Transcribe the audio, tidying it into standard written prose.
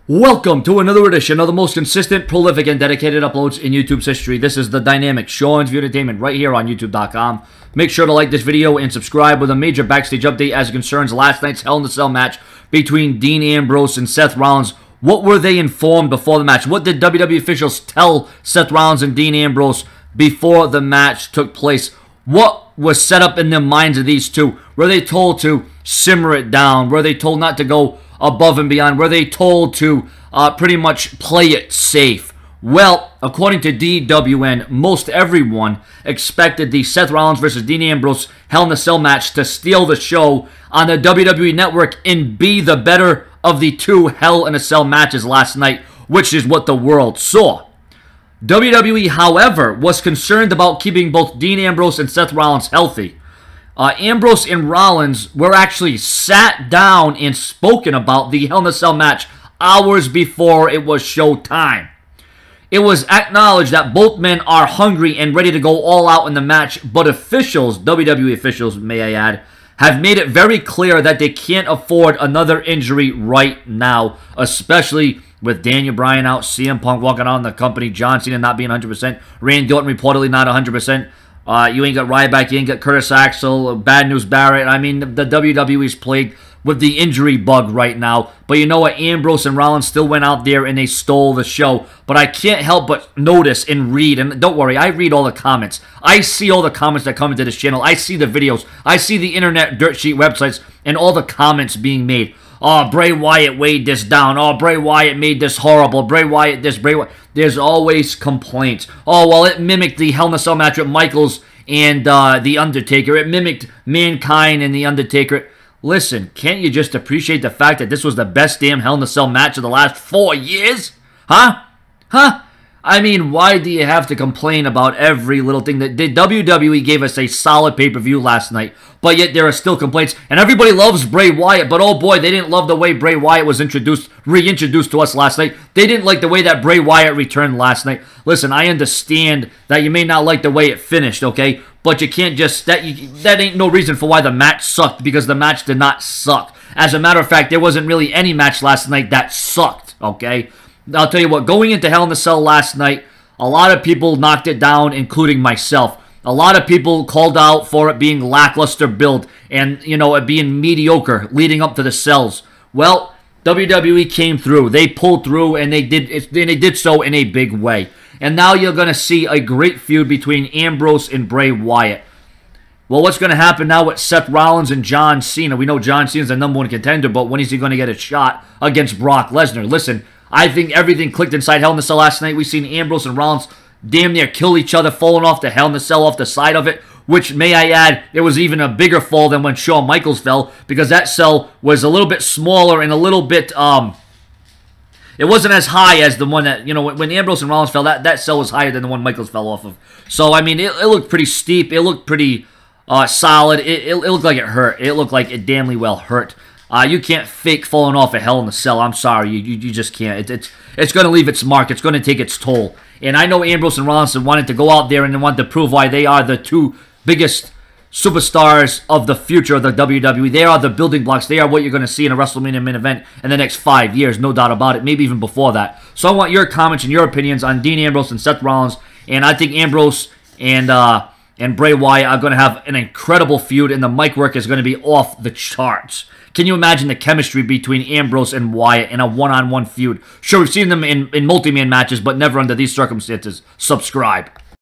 Welcome to another edition of the most consistent, prolific, and dedicated uploads in YouTube's history. This is the dynamic Sean's View Entertainment right here on YouTube.com. Make sure to like this video and subscribe with a major backstage update as it concerns last night's Hell in a Cell match between Dean Ambrose and Seth Rollins. What were they informed before the match? What did WWE officials tell Seth Rollins and Dean Ambrose before the match took place? What was set up in the minds of these two? Were they told to simmer it down? Were they told not to go above and beyond? Were they told to pretty much play it safe? Well, according to DWN, most everyone expected the Seth Rollins versus Dean Ambrose Hell in a Cell match to steal the show on the WWE Network and be the better of the two Hell in a Cell matches last night, which is what the world saw. WWE, however, was concerned about keeping both Dean Ambrose and Seth Rollins healthy. Ambrose and Rollins were actually sat down and spoken about the Hell in a Cell match hours before it was showtime. It was acknowledged that both men are hungry and ready to go all out in the match, but officials, WWE officials may I add, have made it very clear that they can't afford another injury right now, especially with Daniel Bryan out, CM Punk walking on the company, John Cena not being 100%, Randy Orton reportedly not 100%. You ain't got Ryback, you ain't got Curtis Axel, Bad News Barrett. I mean, the WWE's plagued with the injury bug right now. But you know what? Ambrose and Rollins still went out there and they stole the show. But I can't help but notice and read, and don't worry, I read all the comments. I see all the comments that come into this channel. I see the videos. I see the internet dirt sheet websites and all the comments being made. Oh, Bray Wyatt weighed this down. Oh, Bray Wyatt made this horrible. Bray Wyatt this, Bray Wyatt. There's always complaints. Oh, well, it mimicked the Hell in a Cell match with Michaels and The Undertaker. It mimicked Mankind and The Undertaker. Listen, can't you just appreciate the fact that this was the best damn Hell in a Cell match of the last 4 years? Huh? I mean, why do you have to complain about every little thing? The WWE gave us a solid pay-per-view last night, but yet there are still complaints. And everybody loves Bray Wyatt, but oh boy, they didn't love the way Bray Wyatt was reintroduced to us last night. They didn't like the way that Bray Wyatt returned last night. Listen, I understand that you may not like the way it finished, okay? But you can't just, that ain't no reason for why the match sucked, because the match did not suck. As a matter of fact, there wasn't really any match last night that sucked, okay? I'll tell you what, going into Hell in a Cell last night, a lot of people knocked it down, including myself. A lot of people called out for it being lackluster build and, you know, it being mediocre leading up to the cells. Well, WWE came through. They pulled through, and they did so in a big way. And now you're going to see a great feud between Ambrose and Bray Wyatt. Well, what's going to happen now with Seth Rollins and John Cena? We know John Cena's the #1 contender, but when is he going to get a shot against Brock Lesnar? Listen, I think everything clicked inside Hell in a Cell last night. We've seen Ambrose and Rollins damn near kill each other, falling off the Hell in a Cell off the side of it, which, may I add, it was even a bigger fall than when Shawn Michaels fell, because that cell was a little bit smaller and a little bit, it wasn't as high as the one that, you know, when Ambrose and Rollins fell, that cell was higher than the one Michaels fell off of. So, I mean, it looked pretty steep. It looked pretty solid. It looked like it hurt. It looked like it damnly well hurt. You can't fake falling off a Hell in a Cell. I'm sorry. You just can't. It's going to leave its mark. It's going to take its toll. And I know Ambrose and Rollins wanted to go out there and they wanted to prove why they are the two biggest superstars of the future of the WWE. They are the building blocks. They are what you're going to see in a WrestleMania main event in the next 5 years, no doubt about it, maybe even before that. So I want your comments and your opinions on Dean Ambrose and Seth Rollins, and I think Ambrose and Bray Wyatt are going to have an incredible feud, and the mic work is going to be off the charts. Can you imagine the chemistry between Ambrose and Wyatt in a one-on-one feud? Sure, we've seen them in multi-man matches, but never under these circumstances. Subscribe.